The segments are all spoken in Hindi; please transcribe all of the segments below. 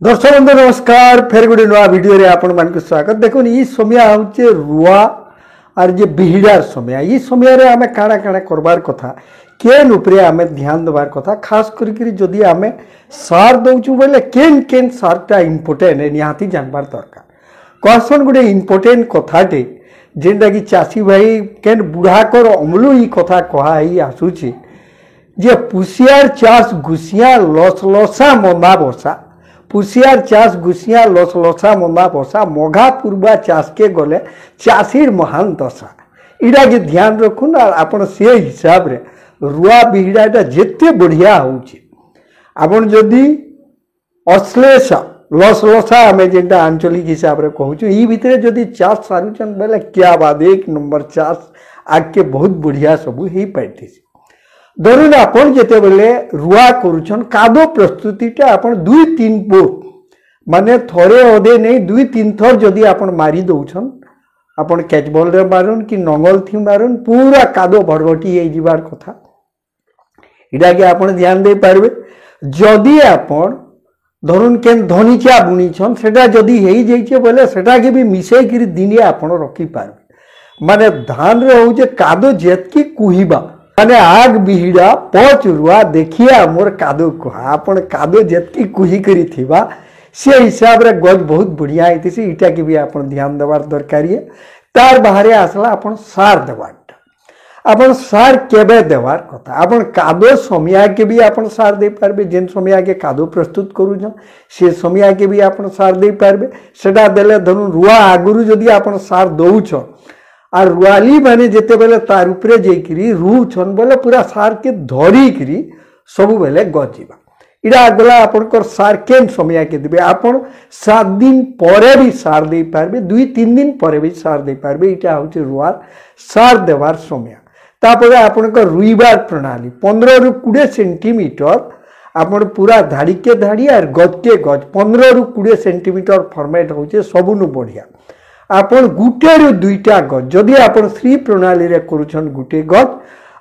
दर्शक बंधु नमस्कार फेर गोटे नुआ वीडियो रे आपण मान स्वागत। देखो ये समय हूँ रुआ और जे बिहिड़ार समय ये समय रे आमे काଣା काଣା करबार कथा केन उपरे आमे ध्यान देवार कथा खास करी जदि आमे सार दउछु बोले केन केन सारटा इम्पोर्टेंट है निहाती जानबार दरकार। कहसन गोटे इम्पोर्टेंट कथाटे जेनटा कि चाषी भाई केन बुढ़ाकर अमलू ई कथा कहा ही आसुची जे पुसियार चाष घुसिया लसलसा मंदा बसा पुसियार चाष घुसिया लसलसा मंदा बसा मघा पूर्वा चाष के गले चाषीर महान दशा इटा के ध्यान रखुन और आपण से हिसाब रे रुआ बिहिड़ाटा जेते बढ़िया होउची आपण जदि अश्लेषा लसलसा आमे जेनटा आंचलिक हिसाब रे कहूछु ई भितरे जदि चाष सारुचन बेले क्या बात एक नंबर चाष आके बहुत बढ़िया सबु ही पाइथिस। धरुन आपण जेते बेले रुआ करूछन कादो प्रस्तुतिटा आपण 2-3 बोट माने थोड़े अधे नहीं 2-3 थर जदि आपण मारी दउछन आपण कैच बॉल रे मारुन कि नंगल थी मारुन पूरा कादो भरभटी हे जिबार कथा इडा के आपण ध्यान दे पारबे। जदि आपण धरुन केन धनिचा बुनीछन सेटा जदि हेई जाइछे बोले सेटा के भी मिसई करी दिने आपण रखी पारबे। माने धान रे होजे कादो जेतकी कुहिबा माने आग बिहिड़ा पच रुआ देखिया मोर कादो कुहा आपण कादो जेतकी कुही करी थिबा से हिसाब रे गज बहुत बढ़िया आइतिसी इटा के भी आपण ध्यान देवार दरकार है। तार बाहरे आसला आपण सार देवार आपण सार केबे देवार कथा आपण कादो समिया के भी आपण सार दे पारबे जेन समिया के कादो प्रस्तुत करूछ से समिया के भी आपण सार दे पारबे सेटा देले धरु रुआ आगुरु जदि आपण सार दउछ और रुआली माने जेते बेले तार उपरे जेकरी रू छन बोले पूरा सार के धरी करी सब बेले गजिबा इडा गला आपनकर सार केन समय के देबे आपण 7 दिन परे भी सार दे पारबे 2-3 दिन परे भी सार दे पारबे इटा होचे रुआर सार देवार समय। तापरे आपनकर रुइबार प्रणाली 15 रु 20 सेंटीमीटर आपण पूरा धाड़ी के धाड़ी और गज के गज 15 रु 20 सेंटीमीटर फॉर्मेट होचे सबुनु बढ़िया आपण गुटे रु 2टा गज जदि आपण श्री प्रणाली रे करूछन गुटे गज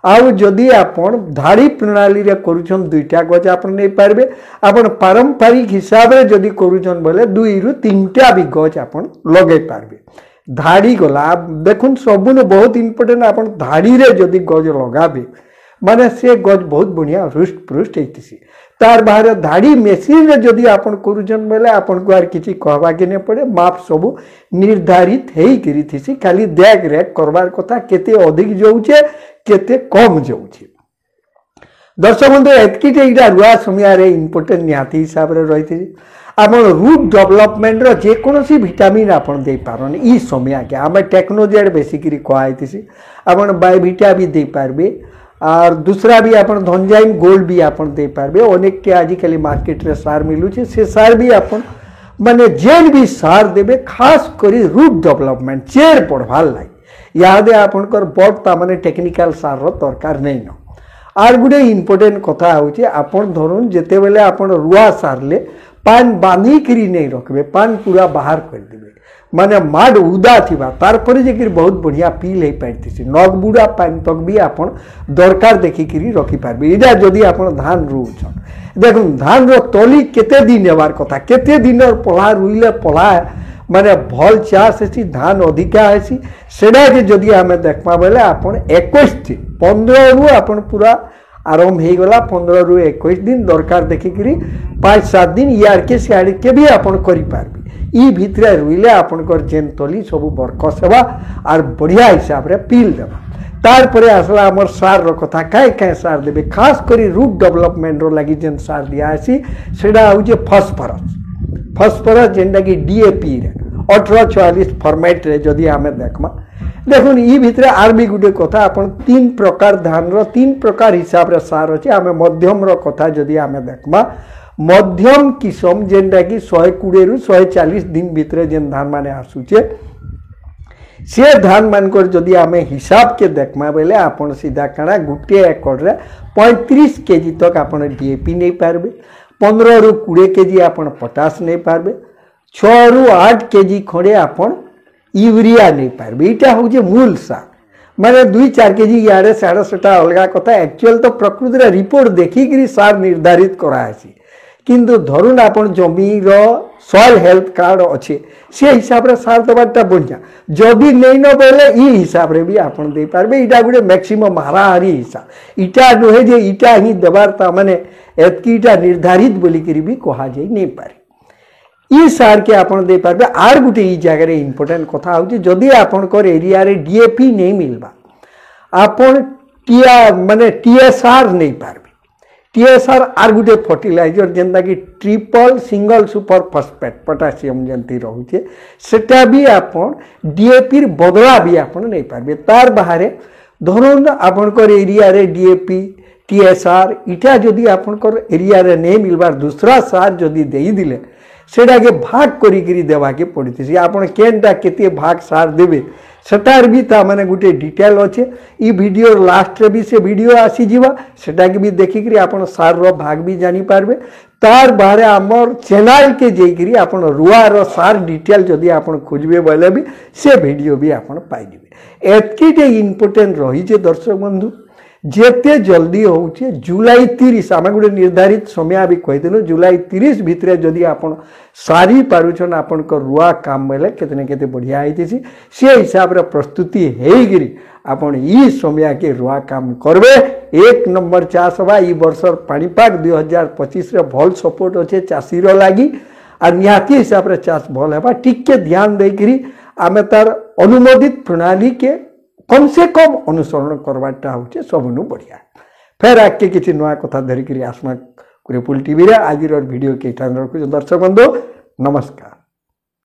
आउ जदि आपण धाड़ी प्रणाली रे करूछन 2टा गज आपण नै पारबे। आपण पारंपरिक हिसाब रे जदि करूछन बोले 2 रु 3टा भी गज आपण लगे पारबे। धाड़ी गला देखुन सबुन बहुत इंपोर्टेंट आपण धाड़ी रे जदि गज लगाबे माने से गज बहुत बढ़िया हृष्ट पृष्ट हेतिसी। तार बाहर धाड़ी मेसिन रे जदि आपण करूछन बोले आपण को आर किछि कहबा के नै पड़े माप सब निर्धारित हेई करी थिसी खाली देख रेख करबार कथा केते अधिक जाउछे केते कम जाउछे। दर्शक बंधु एतकीटे इटा रुआ समय रे इंपोर्टेंट निहाती हिसाब रे रहिथि आपण रूट डेवलपमेंट रो जे कोनोसी विटामिन आपण दे पारन ई समय के आमे टेक्नोजेड बेसिकली कहैतिसी आपण बायोविटा भी दे पारबे और दूसरा भी आपण धनजाइम गोल्ड भी आपण दे पारबे अनेक के आजिकल मार्केट रे सार मिलुछे से सार भी आपण माने जेन भी सार देबे खास करी रूट डेवलपमेंट चेर पढ़वार लागी याद आपनकर बड़ ता माने टेक्निकल सार रो दरकार नै न। आर गुडे इंपोर्टेंट कथा होचे आपण धरुन जेते बेले आपण रुआ सारले पान बांधी करी नै रखबे पान पूरा बाहर कर देबे माने माड उदा थिबा तार परे जे बहुत बढ़िया पील हे पाइतिसी नग बुड़ा पान तक भी आपण दरकार देखि करी रखि पारबे। इदा जदि आपण धान रुउछन देखुन धान रो तली केते दिन हेबार कथा केते दिन पला रुइले पला माने भल चाष हेसी धान अधिका हेसी सेडा के जदि आमे देखबा बेले आपण 21 दिन 15 रु आपण पूरा आरंभ हे गला 15 रु 21 दिन दरकार देखि करी 5-7 दिन यार के सियाड़ के भी आपण करि पारबे ई भितरे रुइले आपनकर जेन तली सब बरकस हेबा और बढ़िया हिसाब रे पील देबा। तार परे आसला हमर सार रो कथा काय सार देबे खास करी रूट डेवलपमेंट रो लागि जेन सार दिया आसी सेडा होजे फॉस्फोरस जेनटा कि डीएपी रे 1844 फॉर्मेट रे जदि हमें देखमा देखुन ई भितरे आर भी गुटे कथा अपन 3 प्रकार धान रो 3 प्रकार हिसाब रे सार अछि हमें मध्यम रो कथा जदि हमें देखमा मध्यम किस्म जेनटा कि 120 रु 140 दिन भितरे जेन धान माने आसुचे से धान मानकर जदि आमे हिसाब के देखमा बेले आपण सीधा काना गुटे एकड़ रे 35 केजी तक आपण डीएपी नै पारबे 15 रु 20 केजी आपण पोटास नै पारबे 6 रु 8 केजी खडे आपण यूरिया नै पारबे। इटा हो जे मूल सार माने 2-4 केजी यारे साडा सेटा अलगा कथा एक्चुअल तो प्रकृति रे रिपोर्ट देखि करी सार निर्धारित करायसी किंतु धरुन आपण जमीर सॉइल हेल्थ कार्ड अच्छे से हिसाब रे सार दबाटा बढ़िया जदि नहीं न बोले ई हिसाब रे भी आपण दे पारबे इटा गुटे मैक्सिमम हाराहारी हिसाब इटा नुहे जे इटा ही देबार ता माने एतकीटा निर्धारित बोली करी भी कहा जाई नहीं पारे ई सार के आपण दे पारबे आर गुटे ई जगह रे इंपोर्टेंट कथा होची जदि आपण कर एरिया रे डीएपी नहीं मिलबा आपण टिया माने टीएसआर नहीं पारबे टीएसआर आर गुटे फर्टिलाइजर जेंता कि triple single super phosphate potassium जंती रहुचे सेटा भी आपण डीएपी बदला भी आपण नहीं पारबे तार बाहर धरुन आपण कर एरिया रे डीएपी टीएसआर इटा जदि आपण कर एरिया रे नहीं मिलबार दूसरा सार जदि देई दिले सेटा के भाग करी देवा के पड़ती आपण केनटा केते भाग सार देबे सेटार भी ता माने गुटे डिटेल अच्छे ई वीडियो लास्ट रे भी से वीडियो आसी जीवा सेटा के भी देखि करी आपण सार रो भाग भी जानी पारबे तार बारे हमर चैनल के जेई करी आपण रुआ रो सार डिटेल जदि आपण खोजबे बोले भी से वीडियो भी आपण पाई दिबे एतकीटे इंपोर्टेंट रही जे दर्शक बंधु जेते जल्दी होउचे जुलाई 30 आम गोटे निर्धारित समय भी कहीदेलु जुलाई 30 भितर जदि आपण सारी पारुछन आपण को रुआ काम बेले केतने केते बढ़िया आईथि से हिसाब रे प्रस्तुति हेगिरी आपण ई समय के रुआ काम करबे एक नंबर चाष हवा ई वर्षर पाणीपाग 2025 रे भल सपोर्ट अच्छे चाषी रो लागी आ निहाती हिसाब रे चाष भल हेबा टिके ध्यान देकरी आमे तार अनुमोदित प्रणाली के कम से कम अनुसरण करवाटा होचे सबनु बढ़िया फेर आके किसी नया कथा धरिक आसमा कुरेपुल टीवी रे आज वीडियो के ठान रखु दर्शक बंधु नमस्कार।